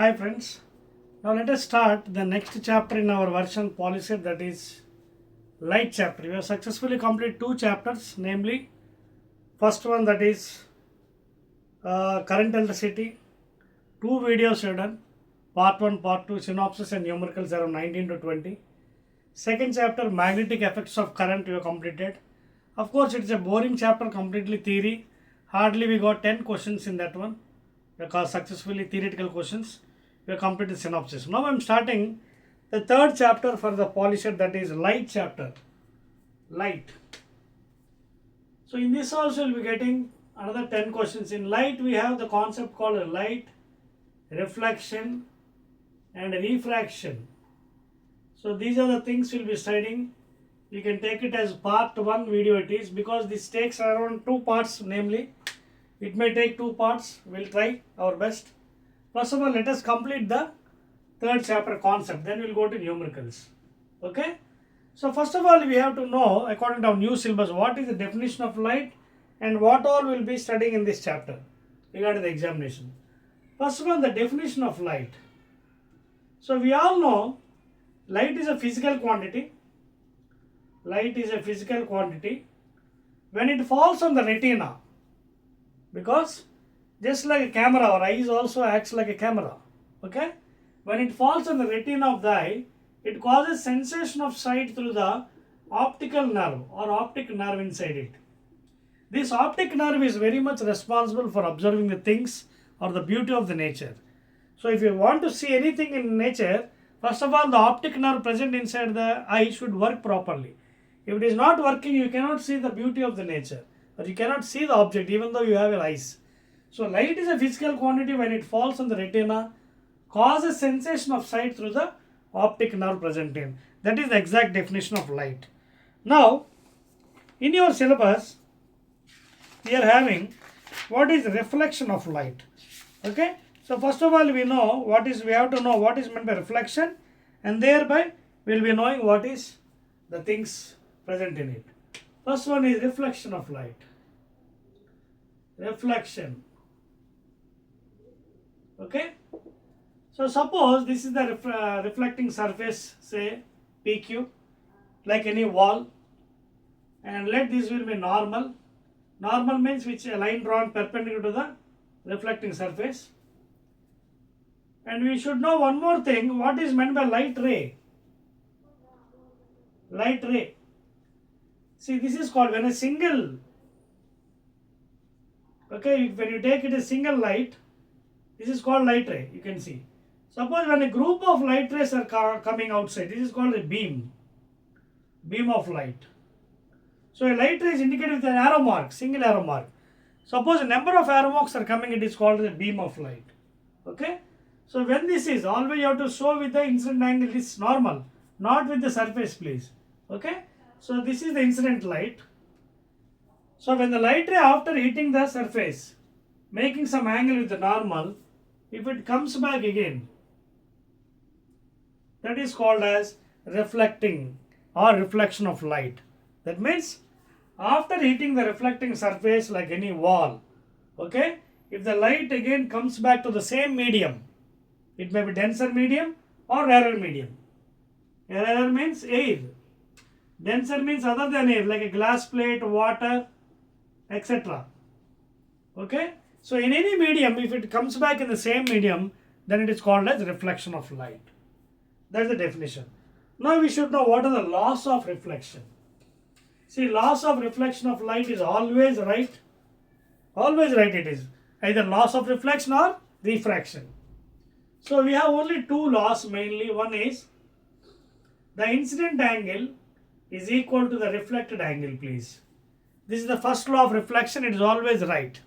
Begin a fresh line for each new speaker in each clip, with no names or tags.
Hi friends, now let us start the next chapter in our version Polycet, that is light chapter. We have successfully completed two chapters, namely first one, that is current electricity. Two videos we have done, part 1, part 2, synopsis and numericals around 19 to 20. Second chapter, magnetic effects of current, we have completed. Of course, it's a boring chapter, completely theory. Hardly we got 10 questions in that one, because successfully theoretical questions. We have completed synopsis. Now I am starting the third chapter for the Polycet, that is light chapter. Light. So in this also we will be getting another 10 questions. In light we have the concept called light, reflection and refraction. So these are the things we will be studying. You can take it as part 1 video it is, because this takes around 2 parts, namely it may take 2 parts. We will try our best. First of all, let us complete the third chapter concept, then we will go to numericals. Okay? So first of all, we have to know, according to our new syllabus, what is the definition of light and what all we will be studying in this chapter regarding the examination. First of all, the definition of light. So we all know light is a physical quantity. Light is a physical quantity when it falls on the retina, because just like a camera, our eyes also acts like a camera. Okay? When it falls on the retina of the eye, it causes sensation of sight through the optical nerve or optic nerve inside it. This optic nerve is very much responsible for observing the things or the beauty of the nature. So if you want to see anything in nature, first of all, the optic nerve present inside the eye should work properly. If it is not working, you cannot see the beauty of the nature, or you cannot see the object even though you have your eyes. So light is a physical quantity when it falls on the retina, causes sensation of sight through the optic nerve present in. That is the exact definition of light. Now, in your syllabus, we are having what is reflection of light. Okay? So first of all, we have to know what is meant by reflection, and thereby we will be knowing what is the things present in it. First one is reflection of light. Reflection. Okay? So suppose this is the reflecting surface, say PQ, like any wall, and let this will be normal. Normal means which a line drawn perpendicular to the reflecting surface. And we should know one more thing, what is meant by light ray. Light ray. See, this is called when a single, okay, when you take it a single light, this is called light ray, you can see. Suppose when a group of light rays are coming outside, this is called a beam. Beam of light. So a light ray is indicated with an arrow mark, single arrow mark. Suppose a number of arrow marks are coming, it is called a beam of light. Okay? So when this is, always you have to show with the incident angle is normal, not with the surface, please. Okay? So this is the incident light. So when the light ray, after hitting the surface, making some angle with the normal, if it comes back again, that is called as reflecting or reflection of light. That means after hitting the reflecting surface like any wall, okay, if the light again comes back to the same medium, it may be denser medium or rarer medium. Rarer means air. Denser means other than air, like a glass plate, water, etc. Okay? So in any medium, if it comes back in the same medium, then it is called as reflection of light. That is the definition. Now we should know what are the laws of reflection. See, laws of reflection of light is always right. Always right it is. Either laws of reflection or refraction. So we have only two laws mainly. One is the incident angle is equal to the reflected angle, please. This is the first law of reflection. It is always right.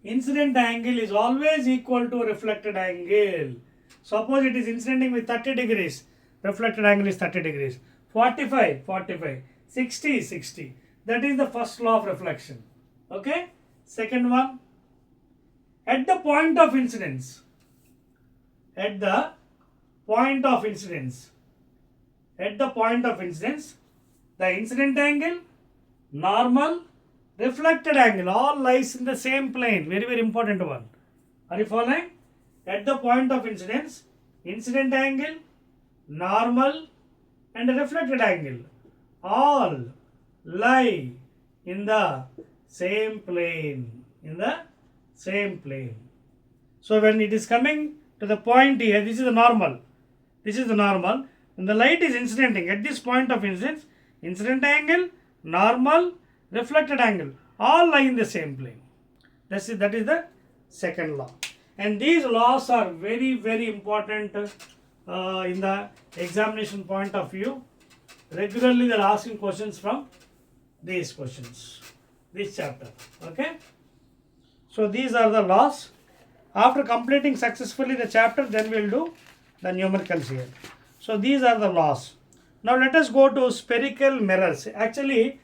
Incident angle is always equal to reflected angle. Suppose it is incidenting with 30 degrees. Reflected angle is 30 degrees. 45, 45. 60, 60. That is the first law of reflection. Okay? Second one. At the point of incidence. At the point of incidence. At the point of incidence, the incident angle, normal, reflected angle, all lies in the same plane. Very, very important one. Are you following? at the point of incidence, incident angle, normal and reflected angle all lie in the same plane. In the same plane. So when it is coming to the point here, this is the normal. This is the normal. When the light is incidenting at this point of incidence, incident angle, normal, reflected angle all lie in the same plane. That is the second law. And these laws are very, very important in the examination point of view. Regularly they are asking questions from these questions, this chapter. Okay. So these are the laws. After completing successfully the chapter, then we will do the numericals here. So these are the laws. Now let us go to spherical mirrors. Actually,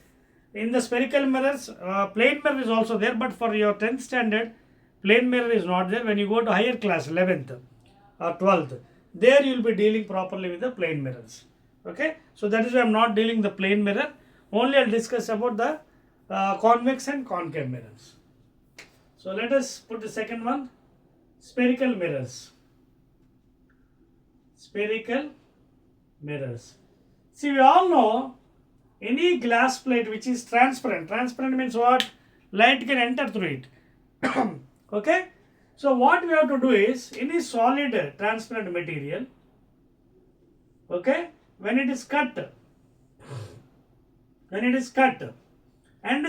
in the spherical mirrors, plane mirror is also there, but for your 10th standard, plane mirror is not there. When you go to higher class, 11th or 12th, there you will be dealing properly with the plane mirrors. Okay, so that is why I am not dealing the plane mirror. Only I will discuss about the convex and concave mirrors. So let us put the second one, spherical mirrors. Spherical mirrors. See, we all know any glass plate which is transparent. Transparent means what? Light can enter through it. Okay. So what we have to do is, any solid transparent material, okay, when it is cut and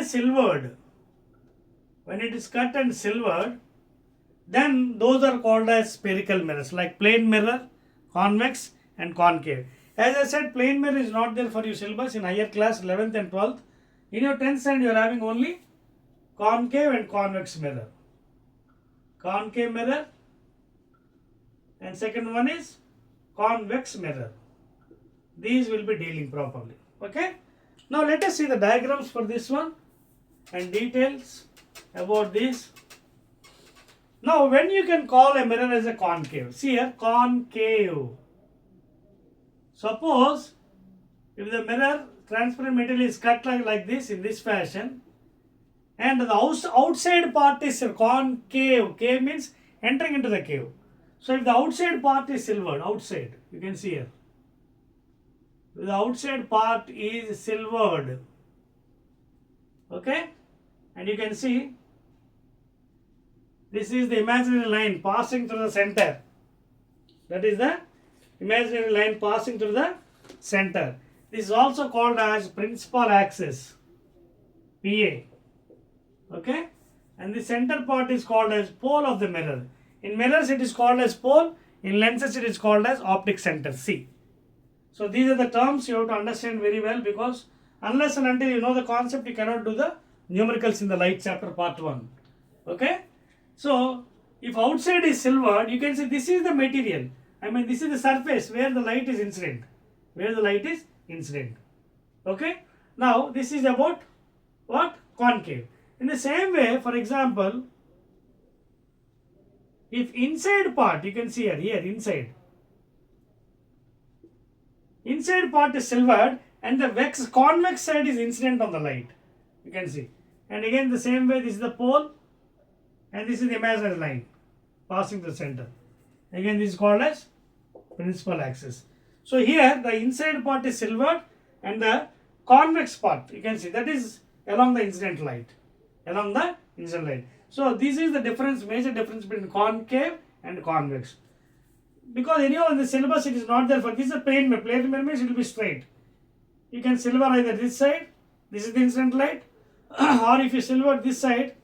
silvered, then those are called as spherical mirrors, like plane mirror, convex and concave. As I said, plane mirror is not there for your syllabus in higher class 11th and 12th. In your 10th standard you are having only concave and convex mirror. Concave mirror, and second one is convex mirror. These will be dealing properly. Okay. Now let us see the diagrams for this one and details about this. Now when you can call a mirror as a concave? See here, concave. Suppose if the mirror transparent material is cut like this, in this fashion, and the outside part is concave. Cave means entering into the cave. So if the outside part is silvered, outside, you can see here, the outside part is silvered, okay, and you can see this is the imaginary line passing through the center. That is the imaginary line passing through the center. This is also called as principal axis, PA. Okay, and the center part is called as pole of the mirror. In mirrors it is called as pole, in lenses it is called as optic center, C. So these are the terms you have to understand very well, because unless and until you know the concept, you cannot do the numericals in the light chapter part 1. Okay. So if outside is silvered, you can say this is the material. I mean, this is the surface where the light is incident. Okay. Now this is about what? Concave. In the same way, for example, if inside part, you can see here inside part is silvered and the convex side is incident on the light. You can see. And again the same way, this is the pole and this is the imaginary line passing the center. Again this is called as principal axis. So here the inside part is silvered and the convex part, you can see, that is along the incident light. So this is the difference, major difference between concave and convex. Because anyhow in the syllabus it is not there for this is a plane mirror. Plane mirror means it will be straight. You can silver either this side, this is the incident light, or if you silver this side,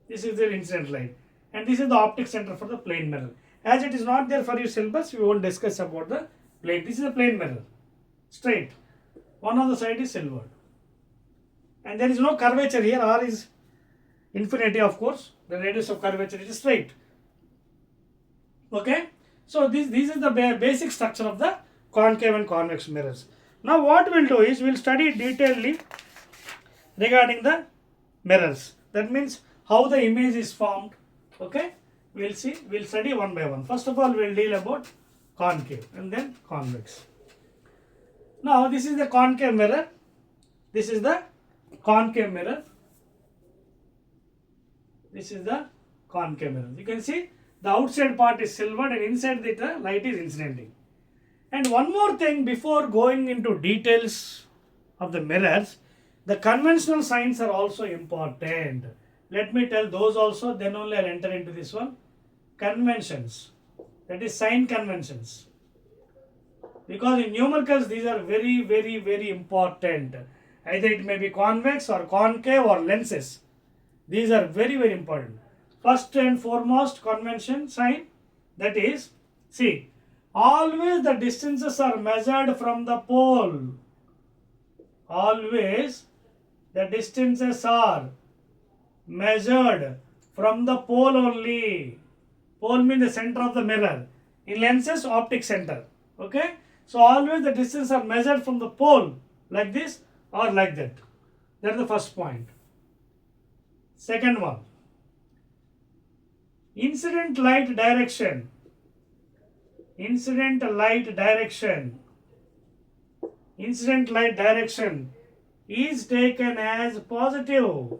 this is the incident light. And this is the optic center for the plane mirror. As it is not there for your syllabus, we won't discuss about the plane. This is a plane mirror, straight. One of the side is silvered. And there is no curvature here. R is infinity, of course. The radius of curvature is straight. Okay. So this is the basic structure of the concave and convex mirrors. Now what we will do is we will study detailedly regarding the mirrors. That means how the image is formed. Okay. We will see. We will study one by one. First of all, we will deal about concave and then convex. Now this is the concave mirror. This is the concave mirror. This is the concave mirror. You can see the outside part is silvered and inside the light is incidenting. And one more thing before going into details of the mirrors, the conventional signs are also important. Let me tell those also, then only I'll enter into this one. Conventions, that is sign conventions. Because in numericals these are very, very, very important. Either it may be convex or concave or lenses. These are very, very important. First and foremost convention sign, that is, see, always the distances are measured from the pole. Always the distances are measured from the pole only. Pole means the center of the mirror. In lenses, optic center. Okay? So always the distances are measured from the pole, like this or like that. That is the first point. Second one, incident light direction. Incident light direction. Incident light direction is taken as positive.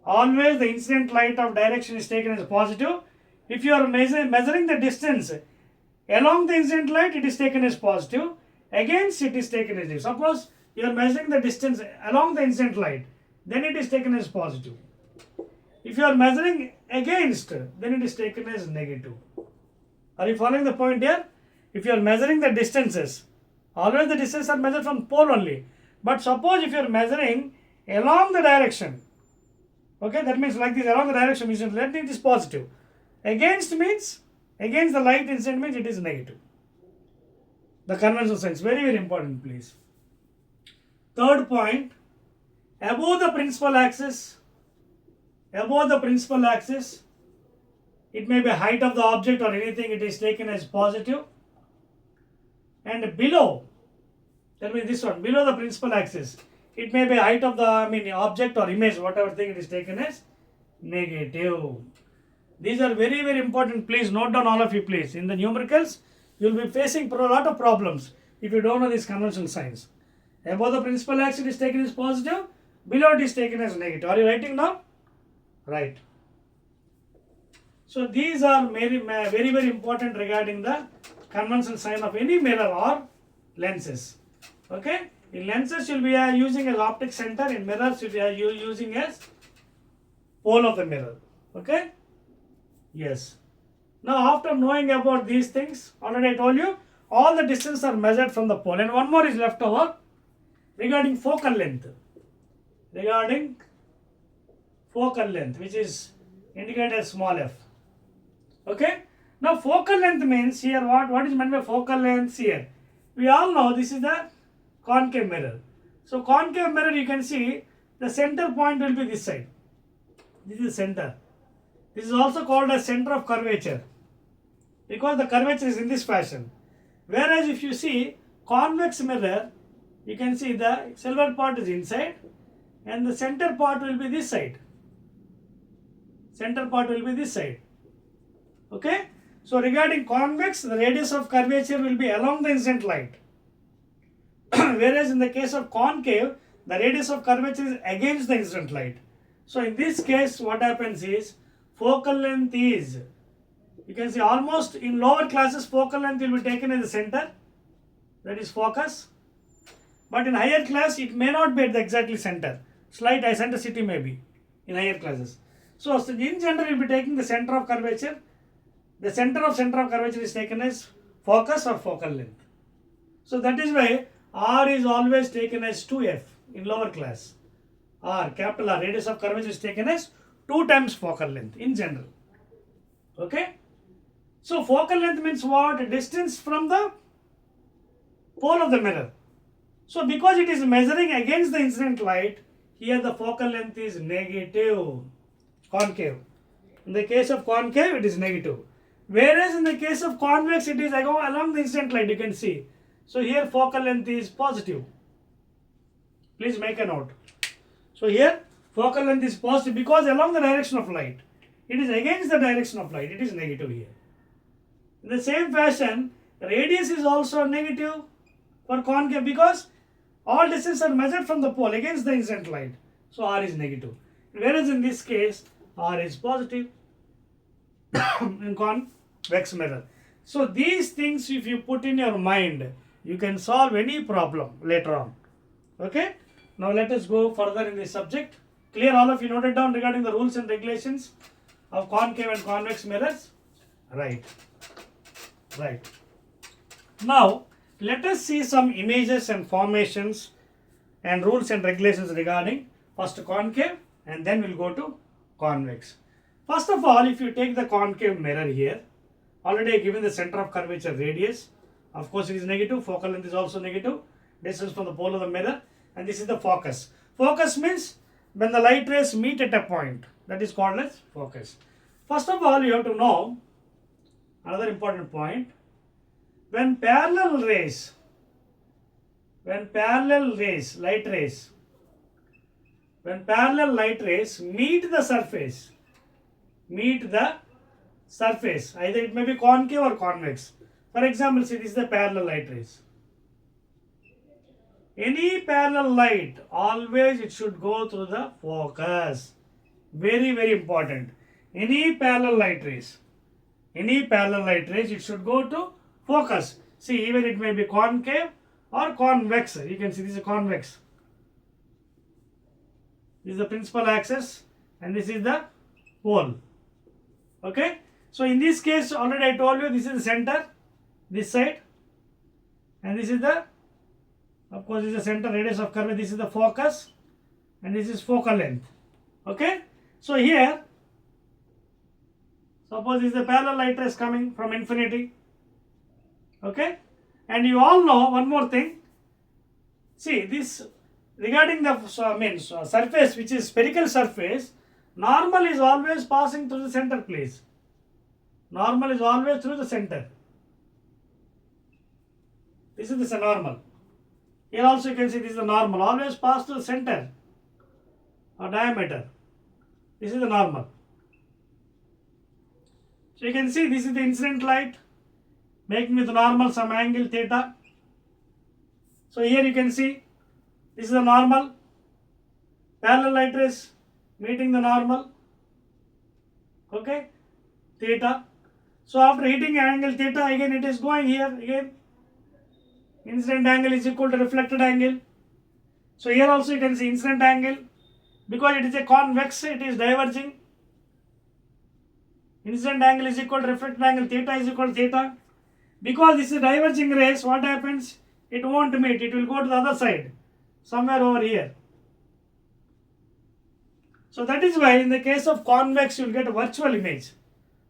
Always the incident light of direction is taken as positive. If you are measuring the distance along the incident light, it is taken as positive. Against, it is taken as negative. Suppose you are measuring the distance along the incident light, then it is taken as positive. If you are measuring against, then it is taken as negative. Are you following the point here? If you are measuring the distances, always the distances are measured from pole only. But suppose if you are measuring along the direction, okay, that means like this, along the direction means it is positive. Against means, against the light incident means it is negative. The conventional signs, very, very important, please. Third point, above the principal axis, it may be height of the object or anything, it is taken as positive. And below, that means this one, below the principal axis, it may be height of the object or image, whatever thing, it is taken as negative. These are very, very important. Please note down, all of you, please. In the numericals, you will be facing a lot of problems if you don't know these conventional signs. Above the principal axis, it is taken as positive. Below, it is taken as negative. Are you writing down? Right. So these are very, very, very important regarding the conventional sign of any mirror or lenses. Okay. In lenses, you will be using as optic center. In mirrors, you will be using as pole of the mirror. Okay. Yes. Now, after knowing about these things, already I told you, all the distances are measured from the pole. And one more is left over regarding focal length. Regarding focal length, which is indicated as small f. Okay. Now, focal length means here what is meant by focal length here? We all know this is the concave mirror. So, concave mirror, you can see the center point will be this side. This is the center. This is also called as center of curvature, because the curvature is in this fashion. Whereas if you see convex mirror, you can see the silver part is inside and the center part will be this side. Center part will be this side. Okay. So regarding convex, the radius of curvature will be along the incident light. Whereas in the case of concave, the radius of curvature is against the incident light. So in this case, what happens is, focal length is, you can see almost in lower classes, focal length will be taken as the center, that is focus. But in higher class, it may not be at the exactly center. Slight eccentricity may be in higher classes. So in general, you will be taking the center of curvature. The center of curvature is taken as focus or focal length. So that is why R is always taken as 2f in lower class. R, capital R, radius of curvature is taken as 2 times focal length in general. Okay. So focal length means what? Distance from the pole of the mirror. So because it is measuring against the incident light, here the focal length is negative, concave. In the case of concave, it is negative. Whereas in the case of convex, it is along the incident light, you can see. So here focal length is positive. Please make a note. So here focal length is positive because along the direction of light. It is against the direction of light. It is negative here. In the same fashion, radius is also negative for concave because all distances are measured from the pole against the incident light. So R is negative. Whereas in this case, R is positive in convex mirror. So these things if you put in your mind, you can solve any problem later on. Okay. Now let us go further in this subject. Clear, all of you noted down regarding the rules and regulations of concave and convex mirrors? Right. Right. Now let us see some images and formations and rules and regulations regarding first concave and then we'll go to convex. First of all, if you take the concave mirror here, already given the center of curvature radius, of course it is negative, focal length is also negative, distance from the pole of the mirror, and this is the focus. Focus means when the light rays meet at a point, that is called as focus. First of all, you have to know another important point. When parallel light rays meet the surface, either it may be concave or convex. For example, see, this is the parallel light rays. Any parallel light, always it should go through the focus. Very, very important. Any parallel light rays, it should go to focus. See, even it may be concave or convex. You can see this is convex. This is the principal axis and this is the pole. Okay. So in this case, already I told you, this is the center, this side, and this is the, of course, this is the center radius of curve. This is the focus, and this is focal length. Okay. So here, suppose this is the parallel light rays coming from infinity. Okay. And you all know one more thing. See, this regarding the surface, which is spherical surface, normal is always passing through the center, please. Normal is always through the center. This is the normal. Here also you can see this is the normal. Always pass through the center or diameter. This is the normal. So you can see this is the incident light making with normal some angle theta. So here you can see this is the normal. Parallel light rays meeting the normal. Okay. Theta. So after hitting angle theta, again it is going here again. Incident angle is equal to reflected angle. So here also you can see incident angle. Because it is a convex, it is diverging. Incident angle is equal to reflected angle, theta is equal to theta. Because this is diverging rays, what happens? It won't meet, it will go to the other side. Somewhere over here. So that is why in the case of convex you will get a virtual image,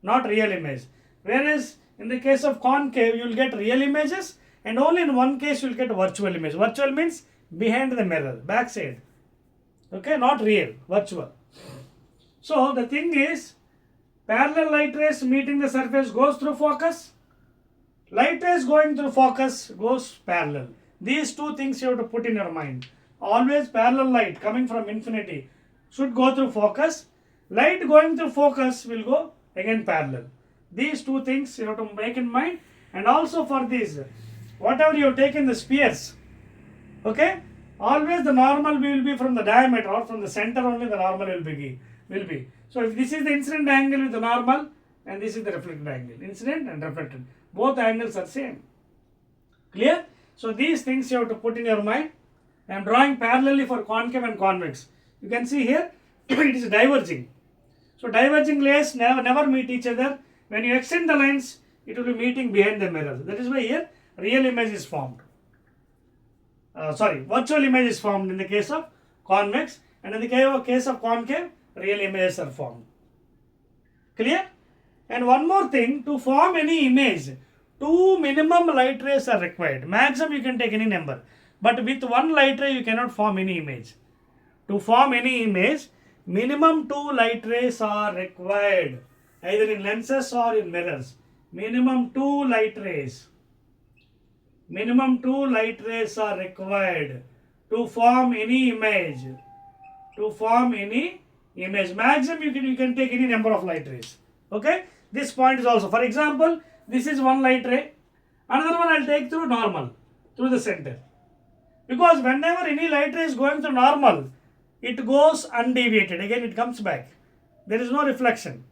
not real image. Whereas in the case of concave you will get real images and only in one case you will get a virtual image. Virtual means behind the mirror, back side. Okay, not real, virtual. So the thing is, parallel light rays meeting the surface goes through focus. Light rays going through focus goes parallel. These two things you have to put in your mind. Always parallel light coming from infinity should go through focus. Light going through focus will go again parallel. These two things you have to make in mind. And also for these, whatever you have taken the spheres, okay, always the normal will be from the diameter or from the center only the normal will be. So if this is the incident angle with the normal and this is the reflected angle, incident and reflected, both angles are same. Clear? So these things you have to put in your mind. I am drawing parallelly for concave and convex. You can see here it is diverging. So diverging rays never meet each other. When you extend the lines, it will be meeting behind the mirror. That is why here real image is formed. Virtual image is formed in the case of convex, and in the case of concave, real images are formed. Clear? And one more thing, to form any image, 2 minimum light rays are required. Maximum you can take any number, but with 1 light ray you cannot form any image. To form any image, minimum 2 light rays are required, either in lenses or in mirrors. Minimum 2 light rays. Minimum 2 light rays are required to form any image. To form any image. Maximum you can take any number of light rays. Okay. This point is also. For example, this is 1 light ray. Another one I will take through normal, through the center. Because whenever any light ray is going through normal, it goes undeviated. Again it comes back. there is no reflection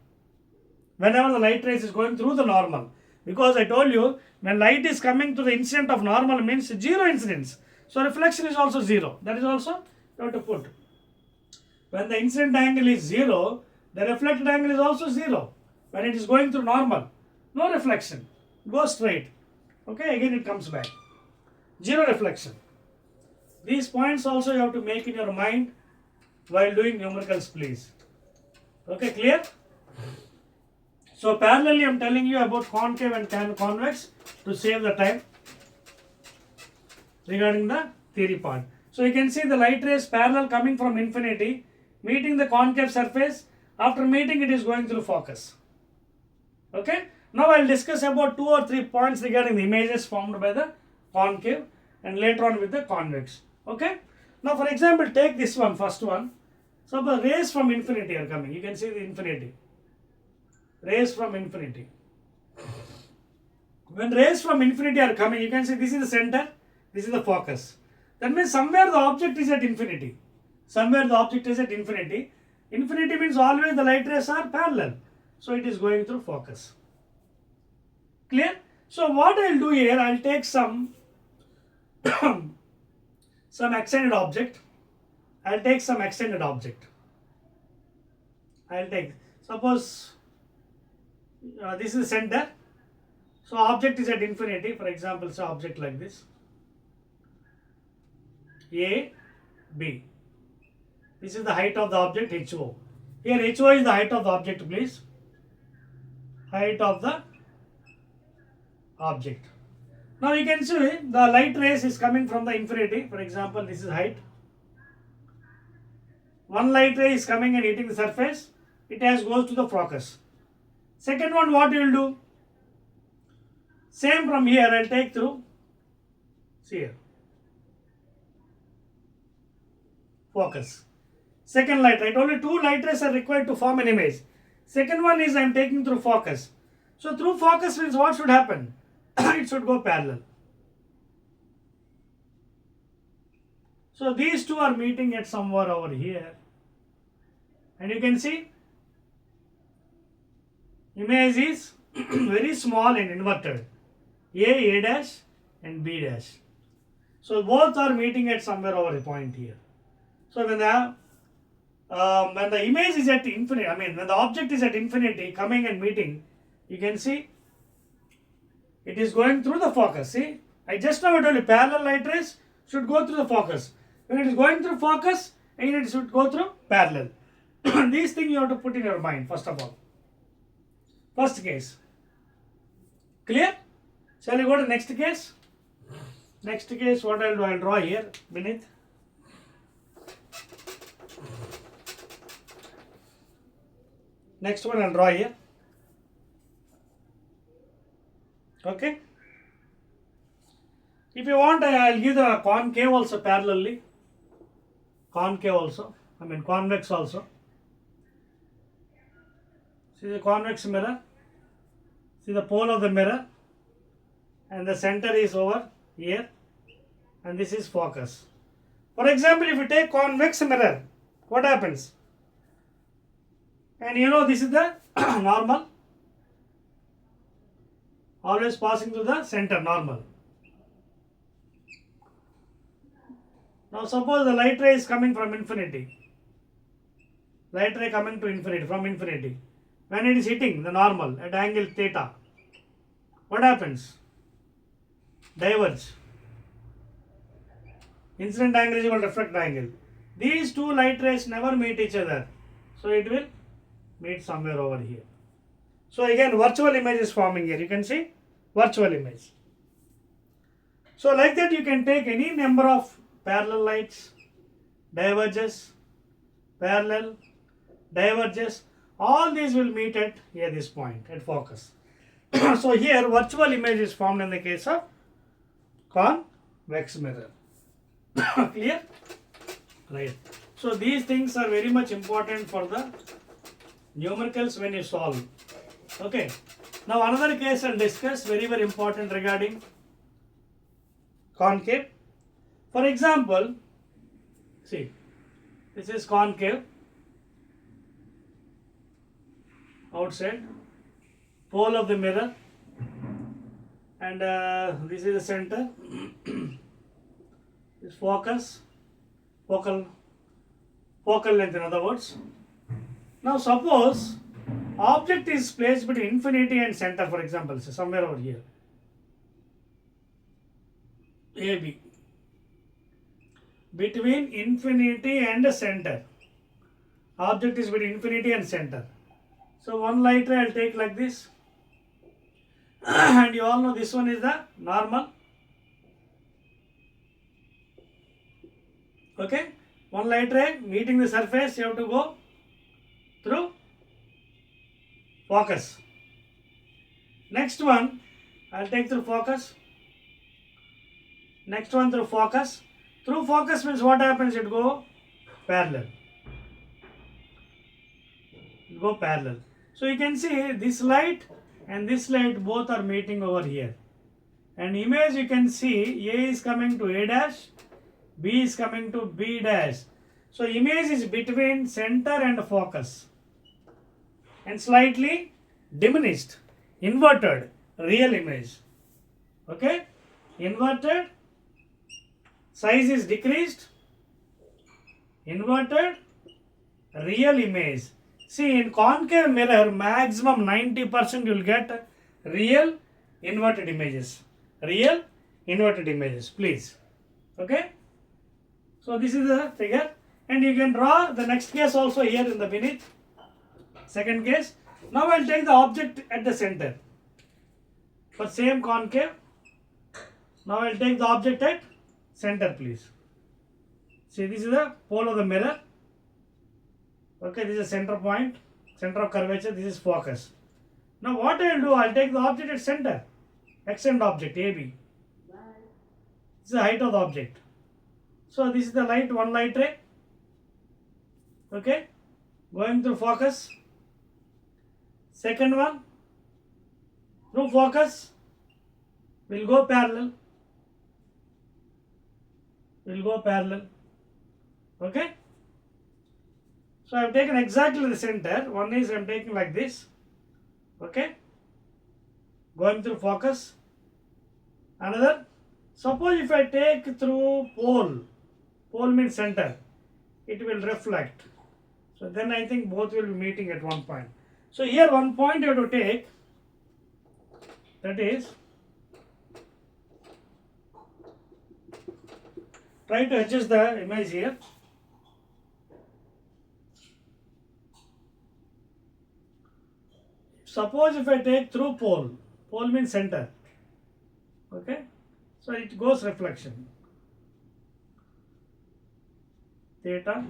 whenever the light rays is going through the normal. Because I told you, when light is coming to the incident of normal means zero incidence. So reflection is also zero. That is also you have to put. When the incident angle is zero, the reflected angle is also zero. When it is going through normal, no reflection. Go straight. Okay, again it comes back. Zero reflection. These points also you have to make in your mind while doing numericals, please. Okay, clear? So parallelly I am telling you about concave and convex to save the time regarding the theory part. So you can see the light rays parallel coming from infinity, meeting the concave surface. After meeting, it is going through focus. Okay. Now I will discuss about 2 or 3 points regarding the images formed by the concave and later on with the convex. Okay. Now for example, take this one, first one. Suppose rays from infinity are coming. You can see the infinity. Rays from infinity. When rays from infinity are coming, you can see this is the center, this is the focus. That means somewhere the object is at infinity. Somewhere the object is at infinity. Infinity means always the light rays are parallel. So it is going through focus. Clear? So what I will do here, I will take some extended object. I will take some extended object. I will take, suppose this is the center. So object is at infinity. For example, so object like this. A, B. This is the height of the object, HO. Here HO is the height of the object, please. Height of the object. Now you can see the light rays is coming from the infinity. For example, this is height. One light ray is coming and hitting the surface. It goes to the focus. Second one, what you will do? Same from here, I will take through. See here. Focus. Second light ray. Only 2 light rays are required to form an image. Second one is I am taking through focus. So through focus means what should happen? It should go parallel. So these two are meeting at somewhere over here. And you can see image is very small and inverted. A dash and B dash. So both are meeting at somewhere over a point here. So when the image is at infinity, when the object is at infinity coming and meeting, you can see it is going through the focus. See, I just now told you parallel light rays should go through the focus. When it is going through focus, again it should go through parallel. These things you have to put in your mind first of all. First case. Clear? Shall we go to next case? Next case, what I will do? I will draw here beneath. Next one I will draw here. Okay. If you want, I will give the concave also parallelly. Concave also. Convex also. See the convex mirror. See the pole of the mirror. And the center is over here. And this is focus. For example, if you take convex mirror, what happens? And you know this is the normal. Always passing to the center, normal. Now suppose the light ray is coming from infinity. Light ray coming to infinity, from infinity. When it is hitting the normal at angle theta, what happens? Diverge. Incident angle is equal to refracted angle. These two light rays never meet each other. So it will meet somewhere over here. So again virtual image is forming here. You can see virtual image. So like that you can take any number of parallel lights, diverges, parallel, diverges. All these will meet at here this point at focus. So here virtual image is formed in the case of convex mirror. Clear? Right. So these things are very much important for the numericals when you solve. Okay. Now another case I'll discuss, very important regarding concave. For example, see, this is concave. outside, pole of the mirror, and this is the center. This focus, focal length in other words. Now suppose object is placed between infinity and center, for example, so somewhere over here, AB, between infinity and center. Object is between infinity and center. So one light ray I'll take like this, and you all know this one is the normal. Okay, one light ray meeting the surface, you have to go through focus. Next one I'll take through focus. Next one through focus. Through focus means what happens? It go parallel. It go parallel. So you can see this light and this light both are meeting over here. And image you can see A is coming to A dash, B is coming to B dash. So image is between center and focus, and slightly diminished, inverted, real image. Okay, inverted, size is decreased, inverted, real image. See, in concave mirror, maximum 90% you will get real inverted images. Real inverted images, please. Okay. So this is the figure, and you can draw the next case also here in the beneath. Second case. Now I will take the object at the center. For same concave. Now I will take the object at center, please. See, this is the pole of the mirror. Okay, this is center point, center of curvature, this is focus. Now what I will do, I will take the object at center, extend object AB. This is the height of the object. So this is the light, one light ray. Okay, going through focus. Second one, through focus, will go parallel. Will go parallel. Okay. So I have taken exactly the center. One is I am taking like this. Okay. Going through focus. Another. Suppose if I take through pole. Pole means center. It will reflect. So then I think both will be meeting at one point. So here one point you have to take. That is, try to adjust the image here. Suppose if I take through pole, pole means center. Okay, so it goes reflection. Theta,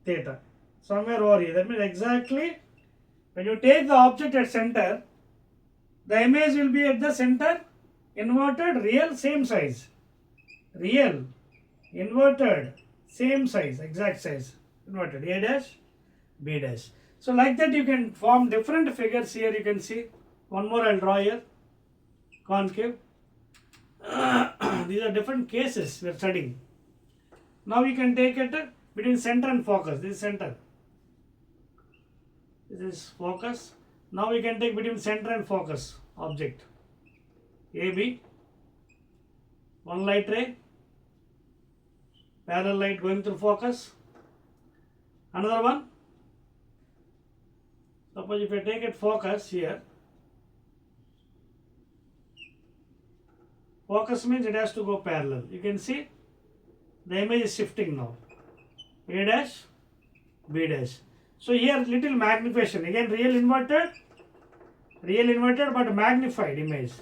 theta. Somewhere over here. That means exactly when you take the object at center, the image will be at the center, inverted, real, same size. Real, inverted, same size, exact size. Inverted, A dash, B dash. So like that you can form different figures here. You can see. One more I will draw here. Concave. These are different cases we are studying. Now we can take it between center and focus. This is center. This is focus. Now we can take between center and focus object. AB. One light ray. Parallel light going through focus. Another one. Suppose if I take it focus here. Focus means it has to go parallel. You can see the image is shifting now. A dash, B dash. So here little magnification. Again real inverted but magnified image.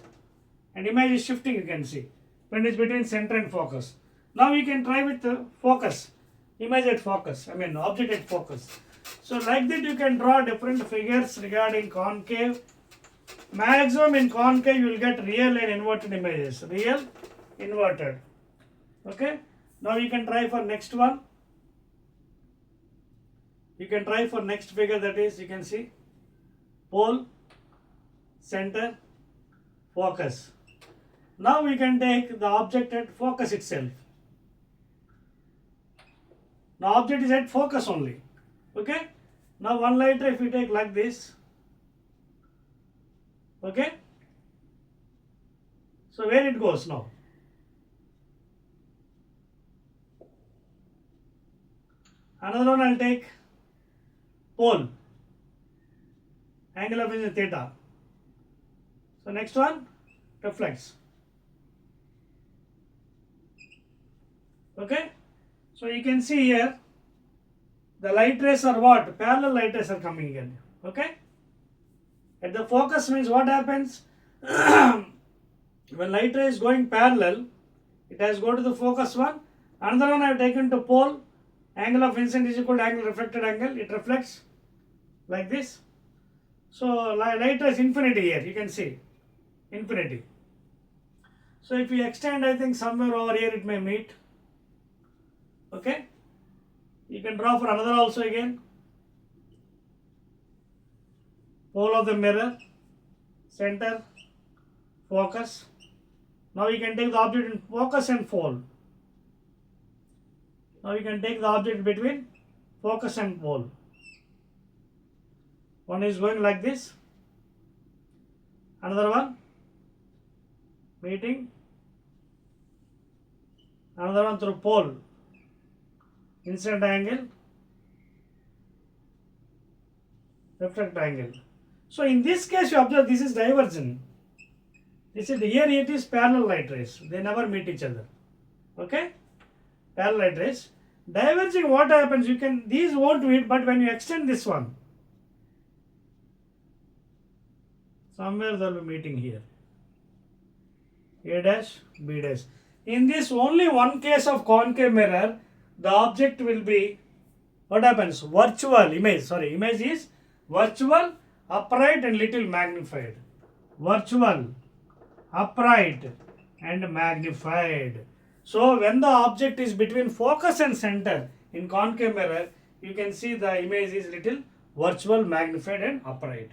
And image is shifting, you can see. When it's between center and focus. Now we can try with focus. Image at focus. Object at focus. So like that you can draw different figures regarding concave. Maximum in concave you will get real and inverted images. Real, inverted. Okay. Now you can try for next one. You can try for next figure, that is, you can see pole, center, focus. Now we can take the object at focus itself. Now object is at focus only. Okay. Now one light ray if we take like this, Okay. So where it goes now? Another one I'll take pole. Angle of incidence theta. So next one reflects. Okay. So you can see here the light rays are what? Parallel light rays are coming in. Okay. At the focus means what happens? When light ray is going parallel, it has go to the focus one. Another one I have taken to pole. Angle of incidence is equal to angle reflected angle. It reflects like this. So light ray is infinity here. You can see infinity. So if you extend, I think somewhere over here it may meet. Okay. You can draw for another also again. Pole of the mirror, center, focus. Now you can take the object in focus and pole. Now you can take the object between focus and pole. One is going like this. Another one meeting. Another one through pole. Incident angle, reflect angle. So in this case you observe this is divergent. This is here it is parallel light rays. They never meet each other. Okay? Parallel light rays. Diverging, what happens? You can, these won't meet, but when you extend this one, somewhere they will be meeting here. A dash, B dash. In this only one case of concave mirror, the object will be, what happens? Virtual image. Sorry, image is virtual, upright and little magnified. Virtual, upright and magnified. So when the object is between focus and center in concave mirror, you can see the image is little virtual, magnified and upright.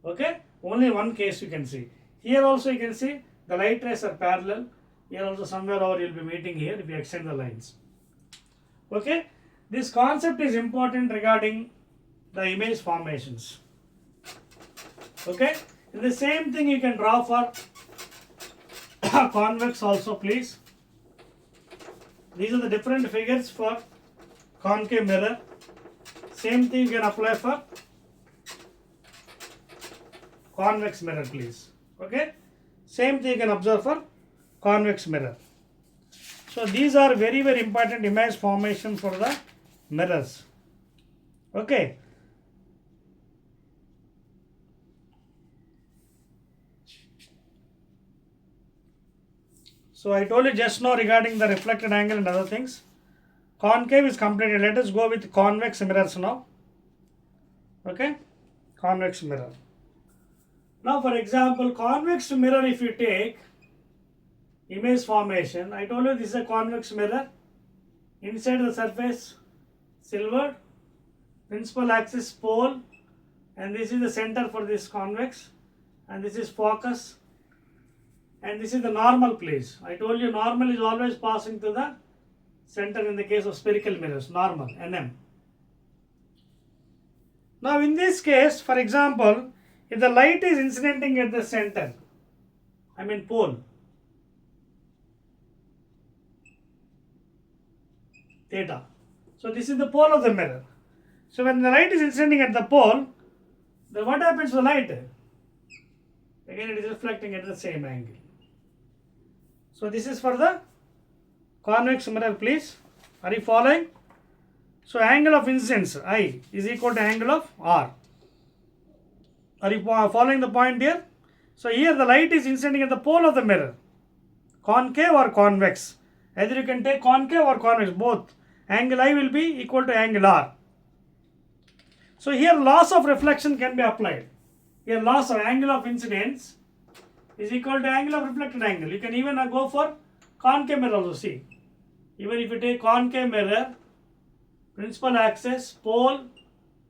Okay? Only one case you can see. Here also you can see the light rays are parallel. Here also somewhere over you will be meeting here if you extend the lines. Okay? This concept is important regarding the image formations. Okay? And the same thing you can draw for convex also, please. These are the different figures for concave mirror. Same thing you can apply for convex mirror, please. Okay? Same thing you can observe for convex mirror. So these are very, very important image formation for the mirrors. Okay. So I told you just now regarding the reflected angle and other things. Concave is completed. Let us go with convex mirrors now. Okay. Convex mirror. Now for example, convex mirror if you take image formation, I told you this is a convex mirror. Inside the surface silver, principal axis pole, and this is the center for this convex, and this is focus, and this is the normal place. I told you normal is always passing to the center in the case of spherical mirrors, normal, NM. Now in this case, for example, if the light is incidenting at the center, I mean pole, theta. So this is the pole of the mirror. So when the light is incidenting at the pole, then what happens to the light? Again it is reflecting at the same angle. So this is for the convex mirror, please. Are you following? So angle of incidence I is equal to angle of R. Are you following the point here? So here the light is incidenting at the pole of the mirror. Concave or convex. Either you can take concave or convex, both. Angle I will be equal to angle R. So here loss of reflection can be applied. Here loss of angle of incidence is equal to angle of reflected angle. You can even go for concave mirror also, see. Even if you take concave mirror, principal axis, pole,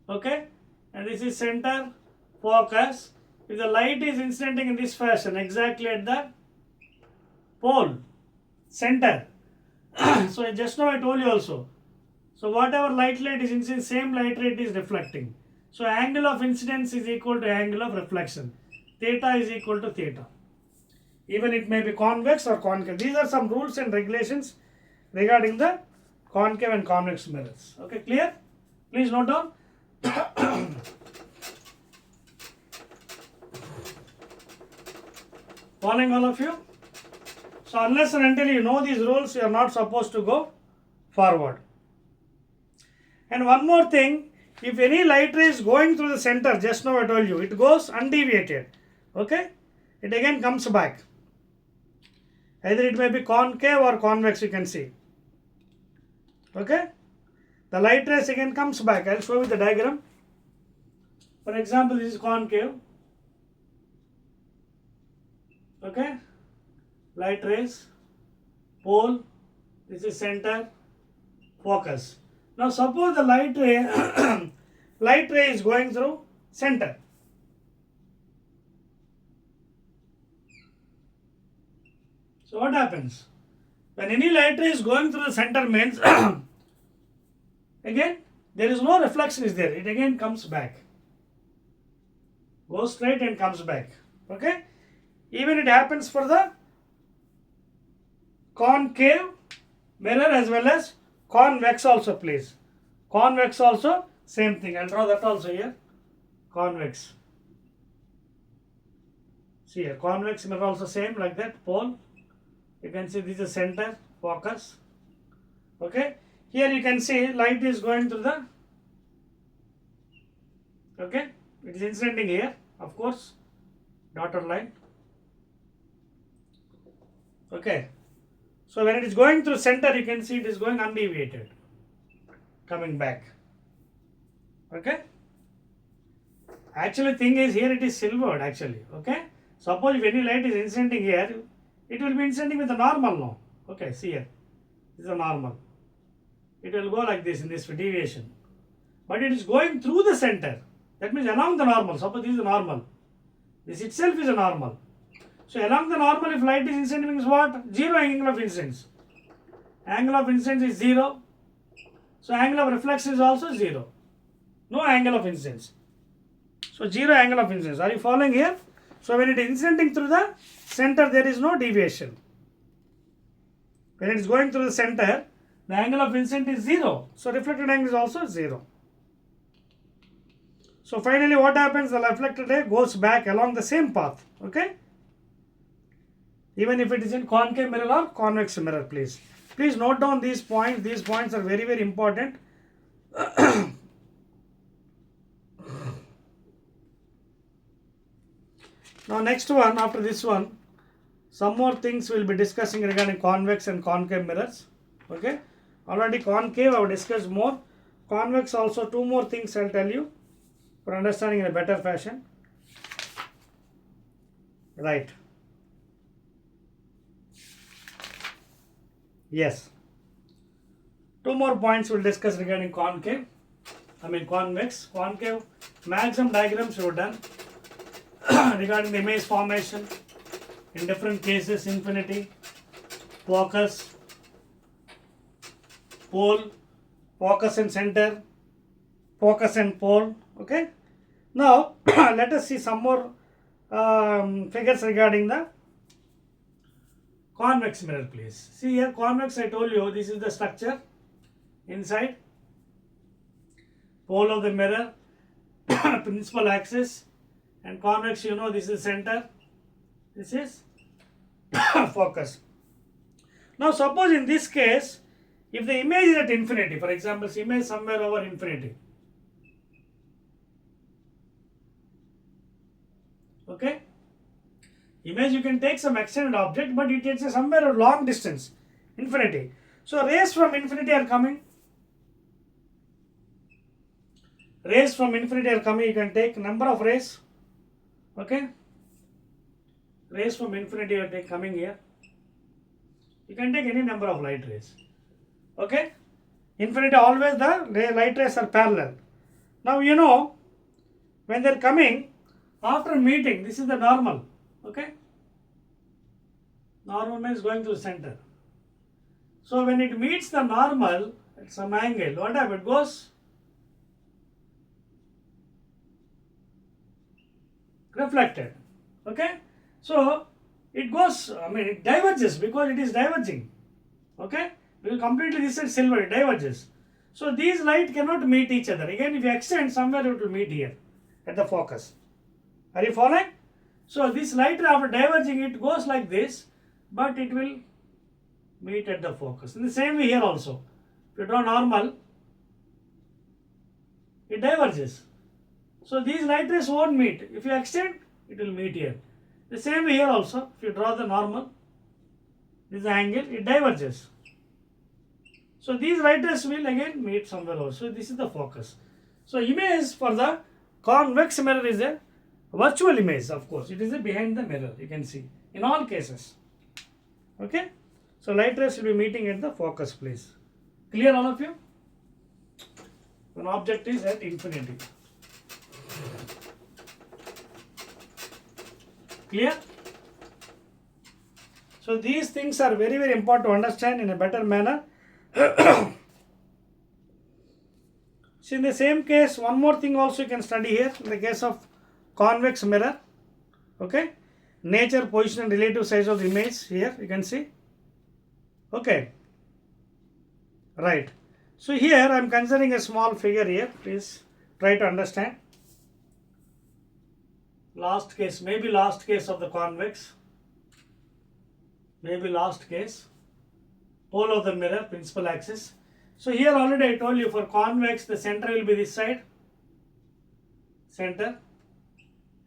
okay, and this is center, focus. If the light is incidenting in this fashion, exactly at the pole, center. So just now I told you also. So whatever light is incident, same light rate is reflecting. So angle of incidence is equal to angle of reflection. theta is equal to theta. Even it may be convex or concave. These are some rules and regulations regarding the concave and convex mirrors. Okay, clear? Please note down. Following all of you? So unless and until you know these rules, you are not supposed to go forward. And one more thing, if any light ray is going through the center, just now I told you, it goes undeviated. Okay? It again comes back. Either it may be concave or convex, you can see. Okay? The light rays again comes back. I will show you the diagram. For example, this is concave. Okay? Light rays, pole, this is center, focus. Now suppose the light ray is going through center. So what happens? When any light ray is going through the center means again there is no reflection is there. It again comes back. Goes straight and comes back. Okay? Even it happens for the concave mirror as well as convex also, please. Convex also same thing. I'll draw that also here. Convex. See here, convex mirror also same like that. Pole. You can see this is center, focus. Okay. Here you can see light is going through the. Okay. It is incidenting here, of course. Dotted line. Okay. So when it is going through center, you can see it is going undeviated. Coming back. Okay. Actually thing is here it is silvered actually. Okay. Suppose if any light is incidenting here, it will be incidenting with the normal now. Okay, see here. This is a normal. It will go like this in this deviation. But it is going through the center. That means along the normal. Suppose this is a normal. This itself is a normal. So along the normal, if light is incident means what? Zero angle of incidence. Angle of incidence is 0. So angle of reflection is also 0. No angle of incidence. So 0 angle of incidence. Are you following here? So when it is incidenting through the center, there is no deviation. When it is going through the center, the angle of incidence is 0. So reflected angle is also 0. So finally what happens? The reflected ray goes back along the same path. Okay? Even if it is in concave mirror or convex mirror, please. Please note down these points. These points are very, very important. Now next one, after this one, some more things we will be discussing regarding convex and concave mirrors. Okay. Already concave I have discussed more. Convex also two more things I will tell you for understanding in a better fashion. Right. Yes. Two more points we will discuss regarding concave. Convex. Concave maximum diagrams we have done regarding the image formation in different cases, infinity, focus, pole, focus and center, focus and pole. Okay. Now let us see some more figures regarding the convex mirror, please. See here, convex I told you this is the structure inside, pole of the mirror, principal axis, and convex you know this is center, this is focus. Now suppose in this case, if the image is at infinity, for example, image somewhere over infinity. Okay. Image you can take some extended object, but it takes somewhere a long distance, infinity. So rays from infinity are coming. Rays from infinity are coming. You can take number of rays. Okay. Rays from infinity are coming here. You can take any number of light rays. Okay. Infinity always the light rays are parallel. Now you know when they are coming after meeting, this is the normal. Okay. Normal means going to the center. So when it meets the normal at some angle, what happens? It goes reflected. Okay, so it goes, it diverges because it is diverging. Okay, because completely this is silver, it diverges. So these light cannot meet each other. Again, if you extend, somewhere it will meet here at the focus. Are you following? So this light, after diverging, it goes like this, but it will meet at the focus. In the same way here also, if you draw normal, it diverges. So these light rays won't meet. If you extend, it will meet here. The same way here also, if you draw the normal, this angle, it diverges. So these light rays will again meet somewhere else. So this is the focus. So image for the convex mirror is a virtual image, of course. It is a behind the mirror, you can see, in all cases. Okay. So light rays will be meeting at the focus place. Clear all of you? An object is at infinity. Clear? So these things are very, very important to understand in a better manner. See, in the same case, one more thing also you can study here in the case of convex mirror. Okay, nature, position and relative size of the image here you can see. Okay, right. So here I am considering a small figure here. Please try to understand. Last case, maybe last case of the convex. Maybe last case. Pole of the mirror, principal axis. So here already I told you for convex the center will be this side. Center.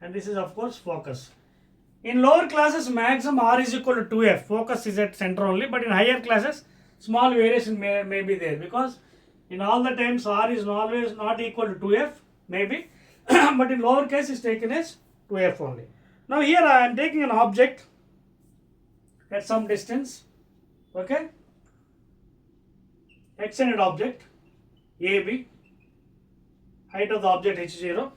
And this is of course focus. In lower classes maximum R is equal to 2F. Focus is at center only. But in higher classes small variation may be there. Because in all the times R is always not equal to 2F. Maybe. But in lower case is taken as 2F only. Now here I am taking an object at some distance. Okay. Extended object AB, height of the object H0.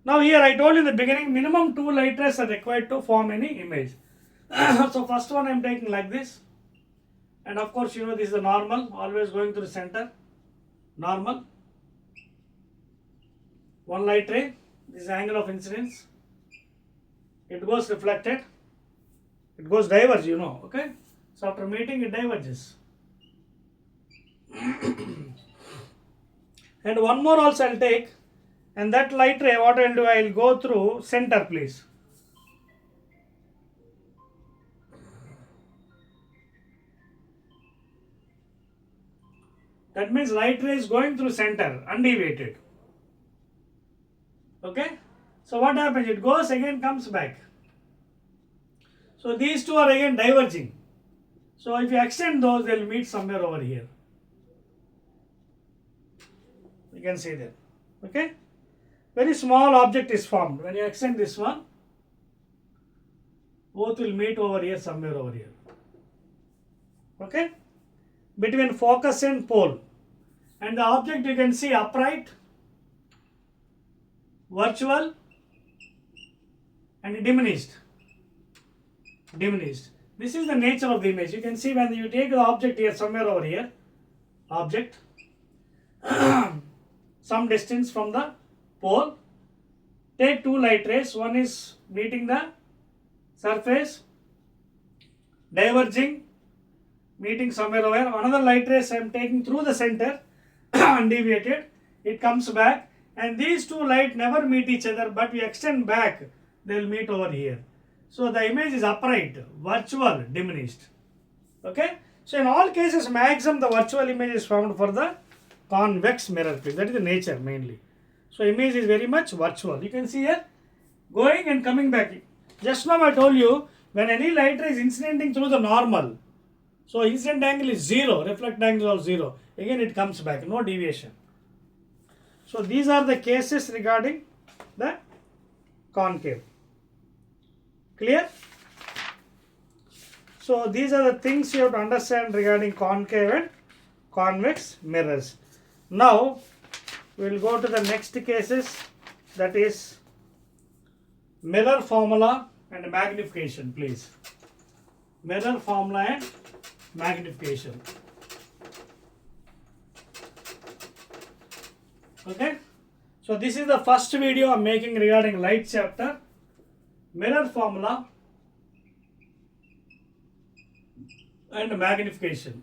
Now here I told you in the beginning minimum 2 light rays are required to form any image. So first one I am taking like this, and of course you know this is the normal, always going to the center. Normal. One light ray, this is the angle of incidence. It goes reflected, it goes diverge, you know. Okay, so after meeting it diverges. And one more also I will take, and that light ray what I will do, I will go through center please. That means light ray is going through center, undeviated. Okay, so what happens, it goes again comes back. So these two are again diverging. So if you extend those, they will meet somewhere over here. You can see that. Okay, very small object is formed. When you extend this one, both will meet over here, somewhere over here. Okay, between focus and pole. And the object you can see upright, virtual and diminished. Diminished. This is the nature of the image. You can see when you take the object here, somewhere over here, object, some distance from the pole, take 2 light rays, one is meeting the surface, diverging, meeting somewhere over here, another light rays I am taking through the center, undeviated, it comes back, and these 2 light never meet each other, but we extend back, they will meet over here. So the image is upright, virtual, diminished. Okay, so in all cases maximum the virtual image is found for the convex mirror plate. That is the nature mainly. So image is very much virtual. You can see here going and coming back. Just now I told you when any light ray is incidenting through the normal, so incident angle is 0, reflect angle is 0. Again it comes back, no deviation. So these are the cases regarding the concave. Clear? So these are the things you have to understand regarding concave and convex mirrors. Now we will go to the next cases, that is mirror formula and magnification please. Mirror formula and magnification. Okay. So this is the first video I am making regarding light chapter. mirror formula and magnification.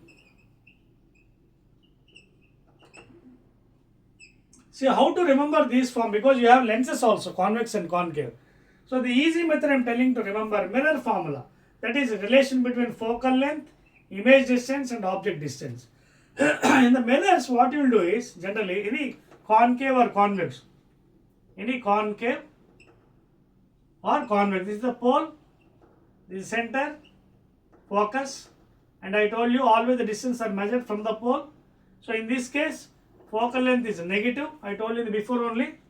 See how to remember these form, because you have lenses also, convex and concave. So the easy method I am telling to remember mirror formula, that is relation between focal length, image distance and object distance. In the mirrors, what you will do is generally any concave or convex, any concave or convex. This is the pole, this is center, focus, and I told you always the distance are measured from the pole. So in this case, focal length is negative. I told you before only.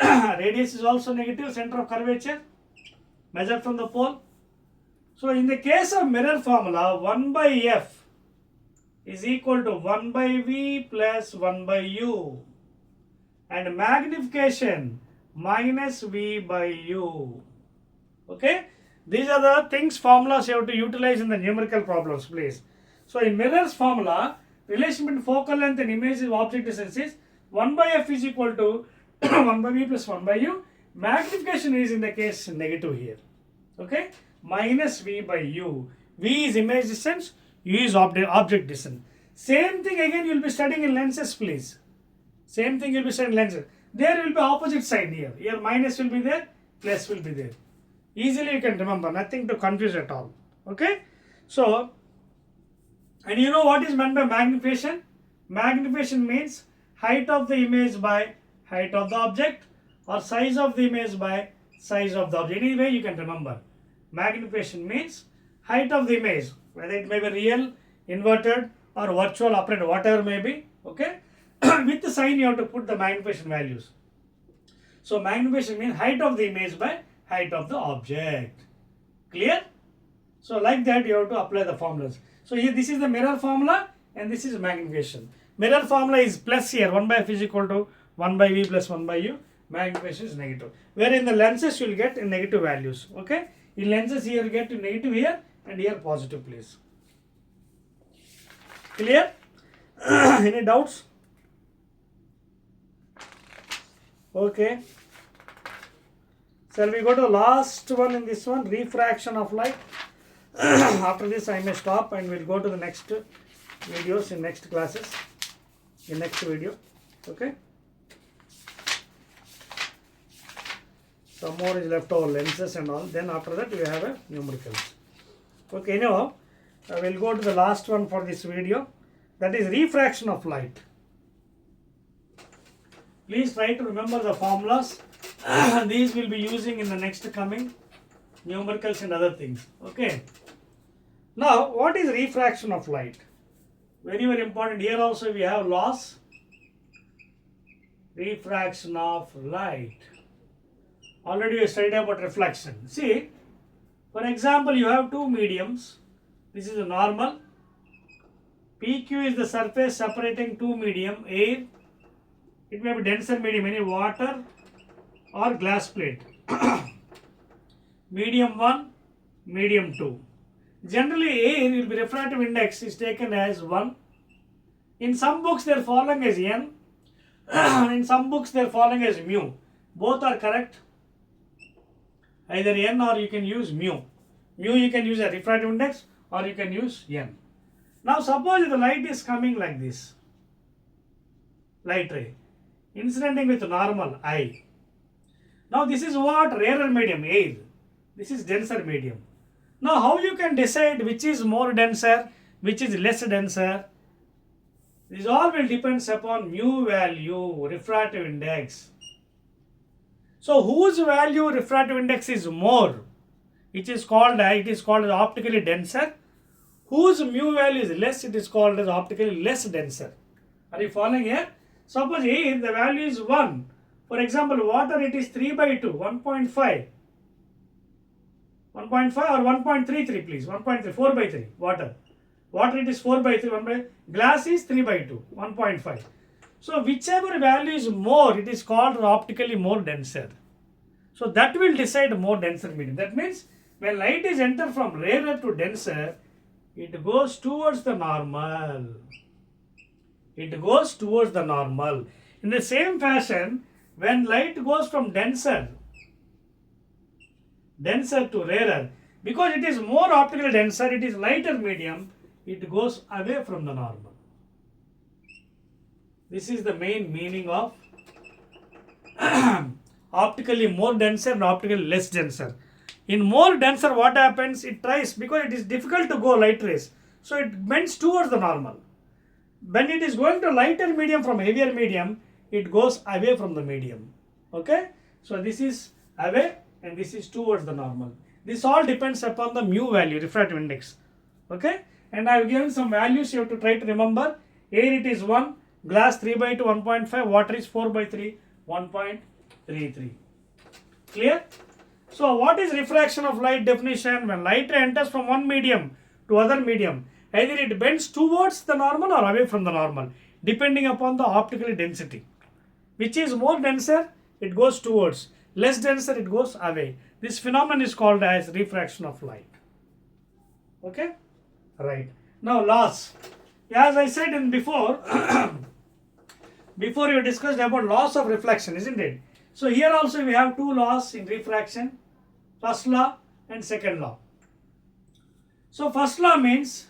Radius is also negative, center of curvature, measured from the pole. So in the case of mirror formula, 1 by f is equal to 1 by v plus 1 by u, and magnification minus v by u. Okay, these are the things, formulas you have to utilize in the numerical problems, please. So in mirrors formula, relation between focal length and image of object distance is 1 by f is equal to 1 by v plus 1 by u. Magnification is in the case negative here. Okay, minus v by u. V is image distance, u is object distance. Same thing again you will be studying in lenses, please. Same thing you will be studying in lenses. There will be opposite side here. Here minus will be there, plus will be there. Easily you can remember, nothing to confuse at all. Okay, so, and you know what is meant by magnification? Magnification means height of the image by height of the object, or size of the image by size of the object. Any way you can remember. Magnification means height of the image, whether it may be real, inverted or virtual, upright, whatever may be. Okay, with the sign you have to put the magnification values. So magnification means height of the image by height of the object. Clear? So like that you have to apply the formulas. So here this is the mirror formula and this is magnification. Mirror formula is plus here, 1 by f is equal to 1 by v plus 1 by u. Magnification is negative. Where in the lenses you will get in negative values. Okay, in lenses here you get negative here and here positive, please. Clear? Any doubts? Okay. Shall we go to the last one in this one, refraction of light? After this I may stop and we'll go to the next videos in next classes, in next video. Okay. Some more is left over, lenses and all. Then after that we have a numericals. Okay, now I will go to the last one for this video, that is refraction of light. Please try to remember the formulas. These will be using in the next coming numericals and other things. Okay. Now, what is refraction of light? Very, very important. Here also we have loss. Refraction of light. Already we studied about reflection. See, for example, you have two mediums. This is a normal. PQ is the surface separating two medium, air. It may be denser medium, any water or glass plate. Medium 1, medium 2. Generally, air will be refractive index is taken as 1. In some books they are following as n. In some books they are following as mu. Both are correct. Either n or you can use mu. Mu you can use a refractive index or you can use n. Now suppose the light is coming like this. Light ray. Incidenting with normal I. Now this is what? Rarer medium, air. This is denser medium. Now how you can decide which is more denser, which is less denser? This all will depends upon mu value, refractive index. So whose value refractive index is more? It is called as optically denser. Whose mu value is less, it is called as optically less denser. Are you following here? Suppose here the value is 1. For example, water it is 3 by 2, 1.5. 1.5 or 1.33 please, 1.3, 4 by 3, water. Water it is 4 by 3, 1 by, glass is 3 by 2, 1.5. So whichever value is more, it is called optically more denser. So that will decide more denser medium. That means when light is entered from rarer to denser, it goes towards the normal. It goes towards the normal. In the same fashion, when light goes from denser denser to rarer. Because it is more optically denser, it is lighter medium, it goes away from the normal. This is the main meaning of optically more denser and optically less denser. In more denser, what happens? It tries, because it is difficult to go light rays, so it bends towards the normal. When it is going to lighter medium from heavier medium, it goes away from the medium. Okay, so this is away and this is towards the normal. This all depends upon the mu value, refractive index. Okay, and I have given some values you have to try to remember. Air it is 1, glass 3/2 1.5, water is 4/3 1.33. Clear? So what is refraction of light definition? When light ray enters from one medium to other medium, either it bends towards the normal or away from the normal, depending upon the optical density. Which is more denser, it goes towards. Less denser, it goes away. This phenomenon is called as refraction of light. Okay? Right. Now laws. As I said in before, before you discussed about laws of reflection, isn't it? So here also we have two laws in refraction. First law and second law. So first law means,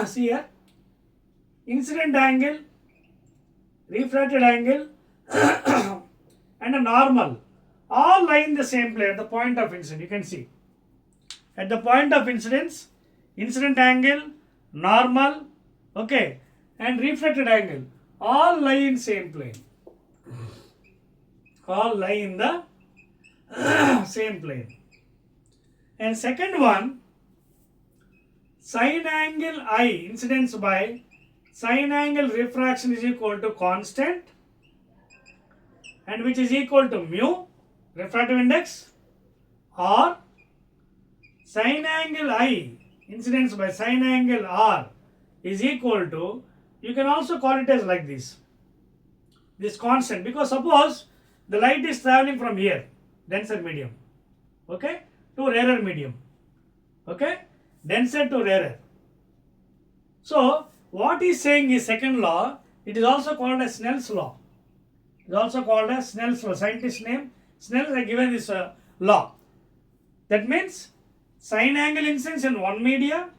see here, incident angle, refracted angle and a normal all lie in the same plane at the point of incidence. You can see at the point of incidence, incident angle, normal, okay, and refracted angle all lie in same plane. All lie in the same plane. And second one, sine angle I incidence by sine angle refraction is equal to constant, and which is equal to mu refractive index, or sine angle I incidence by sine angle R is equal to, you can also call it as like this constant, because suppose the light is traveling from here, denser medium, okay, to rarer medium, okay, denser to rarer. So what is saying is second law, it is also called as Snell's law. It is also called as Snell's law. Scientist name Snell has given this law. That means sine angle incidence in one media,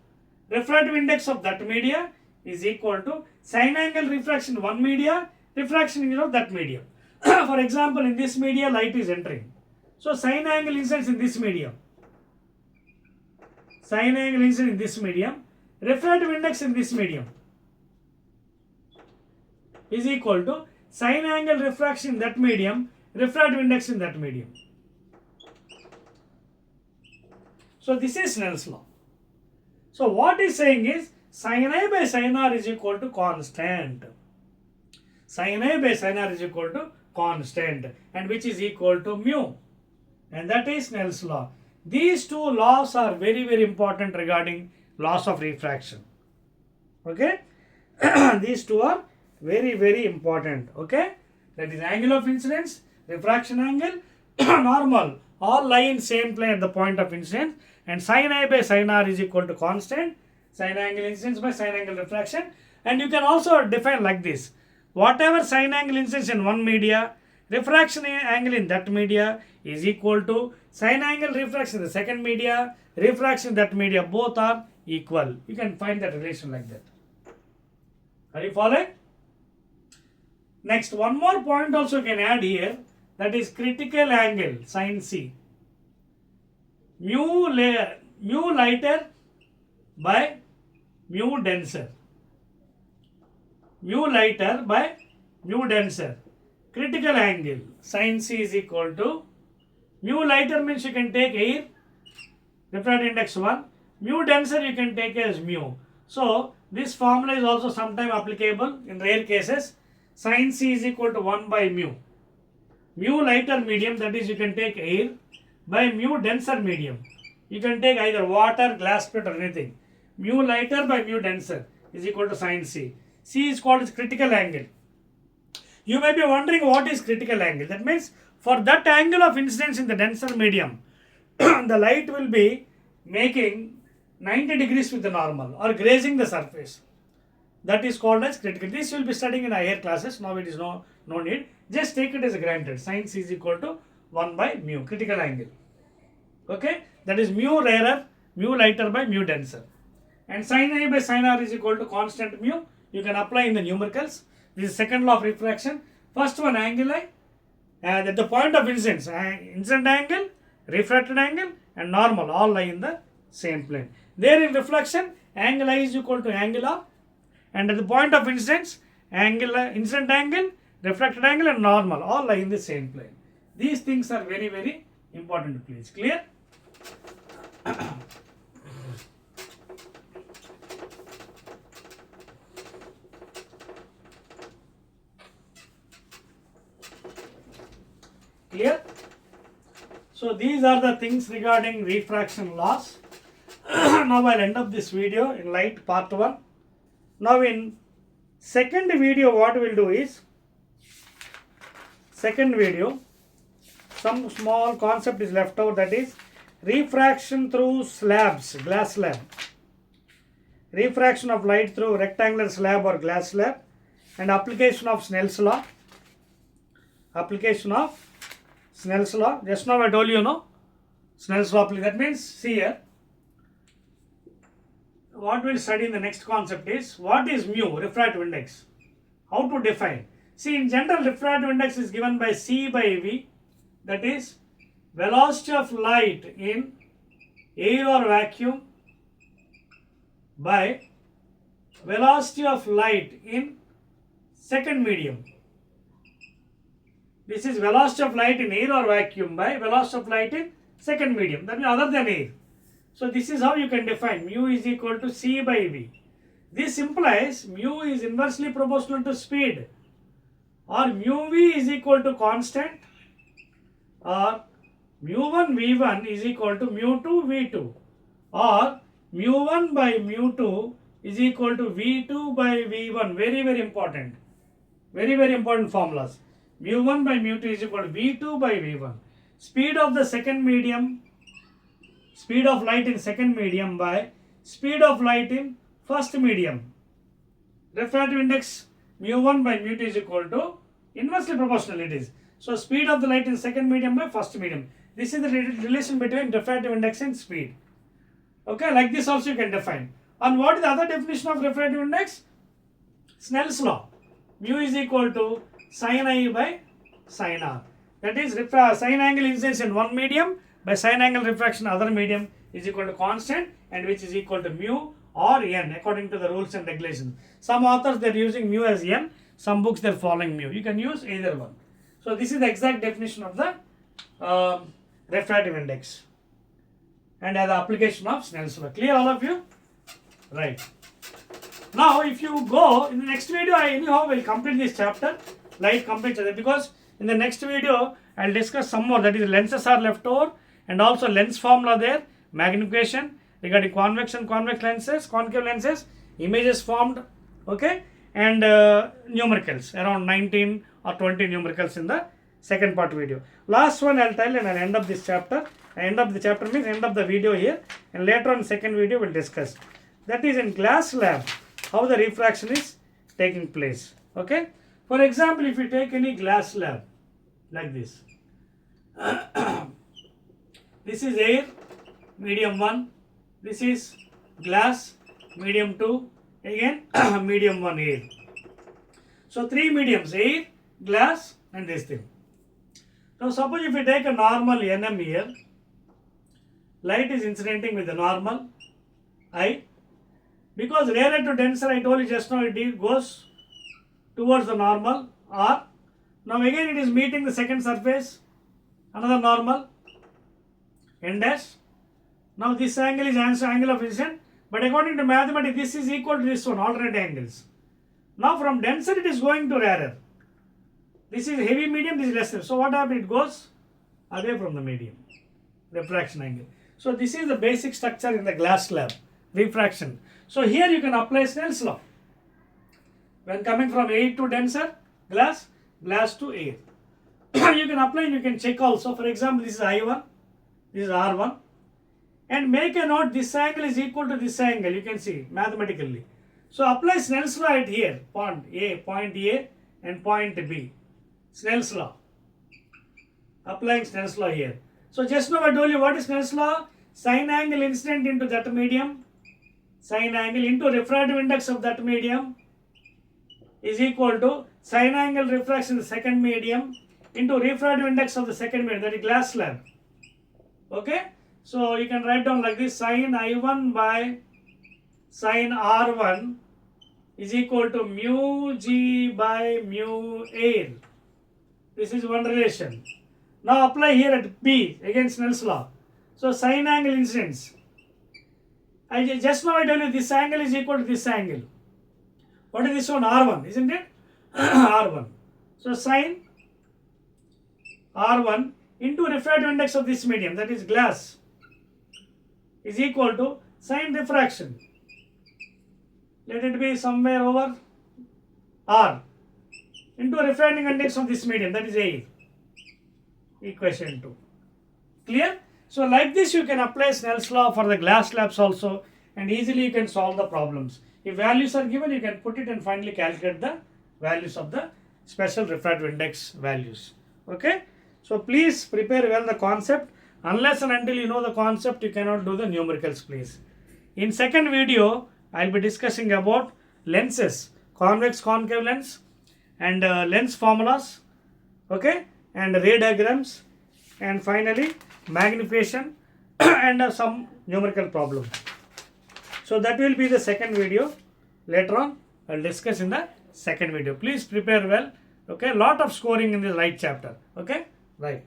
refractive index of that media is equal to sine angle refraction in one media, refraction of that medium. For example, in this media light is entering. So sine angle incidence in this medium, sine angle incidence in this medium, refractive index in this medium is equal to sine angle refraction in that medium, refractive index in that medium. So this is Snell's law. So what is saying is sin I by sin R is equal to constant. Sin I by sin R is equal to constant, and which is equal to mu, and that is Snell's law. These two laws are very, very important regarding laws of refraction. Okay, these two are very, very important. Okay, that is angle of incidence, refraction angle, normal, all lie in same plane at the point of incidence, and sin I by sin R is equal to constant, sin angle incidence by sin angle refraction. And you can also define like this: whatever sin angle incidence in one media, refraction angle in that media is equal to sin angle refraction in the second media, refraction in that media, both are equal. You can find that relation like that. Are you following? Next, one more point also you can add here, that is critical angle, sin C. Mu lighter by mu denser. Mu lighter by mu denser. Critical angle, sin C is equal to, mu lighter means you can take air, refractive index 1, mu denser you can take as mu. So this formula is also sometime applicable in rare cases. Sin C is equal to 1 by mu. Mu lighter medium, that is you can take air, by mu denser medium. You can take either water, glass plate or anything. Mu lighter by mu denser is equal to sin C. C is called as critical angle. You may be wondering what is critical angle. That means for that angle of incidence in the denser medium, the light will be making 90 degrees with the normal or grazing the surface. That is called as critical. This you will be studying in higher classes. Now it is no need. Just take it as a granted. Sin C is equal to 1 by mu, critical angle. Okay, that is mu rarer, mu lighter by mu denser. And sin A by sin R is equal to constant mu. You can apply in the numericals. This is second law of refraction. First one, angle I, and at the point of incidence, incident angle, refracted angle and normal all lie in the same plane. There in reflection, angle I is equal to angle R, and at the point of incidence, angle incident angle, refracted angle and normal all lie in the same plane. These things are very, very important, please. Clear? Clear? So these are the things regarding refraction laws. Now I'll end up this video in light part 1. Now in second video what we'll do is, second video, some small concept is left out, that is refraction through slabs, glass slab. Refraction of light through rectangular slab or glass slab, and application of Snell's law. Application of Snell's law. Just now I told you, no? Snell's law. That means, see here, what we'll study in the next concept is, what is mu, refractive index? How to define? See, in general, refractive index is given by C by V, that is velocity of light in air or vacuum by velocity of light in second medium. This is velocity of light in air or vacuum by velocity of light in second medium, that means other than air. So this is how you can define mu is equal to C by V. This implies mu is inversely proportional to speed, or mu V is equal to constant, or mu1 V1 is equal to mu2 V2, or mu1 by mu2 is equal to V2 by V1. Very, very important. Very, very important formulas. Mu1 by mu2 is equal to V2 by V1. Speed of the second medium, speed of light in second medium by speed of light in first medium. Refractive index mu1 by mu2 is equal to inversely proportional it is. So speed of the light in second medium by first medium. This is the relation between refractive index and speed. Okay, like this also you can define. And what is the other definition of refractive index? Snell's law. Mu is equal to sin I by sin R. That is sin angle incidence in one medium by sin angle refraction other medium is equal to constant, and which is equal to mu or n according to the rules and regulations. Some authors they are using mu as n, some books they are following mu. You can use either one. So this is the exact definition of the refractive index and as the application of Snell's law. Clear all of you? Right. Now if you go in the next video, I anyhow will complete this chapter, light complete, because in the next video I will discuss some more, that is lenses are left over, and also lens formula there, magnification regarding convection, convex lenses, concave lenses, images formed, okay, and numericals, around 19 or 20 numericals in the second part video. Last one I will tell and I will end up this chapter. End of the chapter means end of the video here, and later on second video we will discuss. That is in glass lab, how the refraction is taking place. Okay. For example, if you take any glass slab like this, this is air, medium 1, this is glass, medium 2, again medium 1 air. So 3 mediums, air, glass and this thing. Now suppose if you take a normal NM here, light is incidenting with the normal I. Because rarer to denser, I told you just now, it goes towards the normal R. Now again it is meeting the second surface, another normal, N dash. Now this angle is angle of incident, but according to mathematics this is equal to this one, alternate angles. Now from denser it is going to rarer. This is heavy medium, this is lesser. So what happens? It goes away from the medium, refraction angle. So this is the basic structure in the glass slab, refraction. So here you can apply Snell's law. When coming from air to denser, glass, glass to air. You can apply and you can check also. For example, this is I1, this is R1. And make a note, this angle is equal to this angle, you can see mathematically. So apply Snell's law at here, point A and point B. Snell's law. Applying Snell's law here. So just now I told you what is Snell's law. Sine angle incident into that medium, sine angle into refractive index of that medium is equal to sine angle refraction in the second medium into refractive index of the second medium, that is glass slab. Okay, so you can write down like this: sine I1 by sine R1 is equal to mu G by mu air. This is one relation. Now apply here at B, again Snell's law. So sine angle incidence. Just now I told you this angle is equal to this angle. What is this one? R1, isn't it? R1. So sine R1 into refractive index of this medium, that is glass, is equal to sine refraction. Let it be somewhere over R into refracting index of this medium, that is air. Equation 2. Clear? So like this you can apply Snell's law for the glass slabs also, and easily you can solve the problems. If values are given, you can put it and finally calculate the values of the special refractive index values. Okay? So please prepare well the concept. Unless and until you know the concept, you cannot do the numericals, please. In second video, I will be discussing about lenses, convex concave lens, and lens formulas, okay, and ray diagrams, and finally magnification and some numerical problem. So that will be the second video. Later on I will discuss in the second video. Please prepare well. Okay, lot of scoring in the right chapter. Okay, right.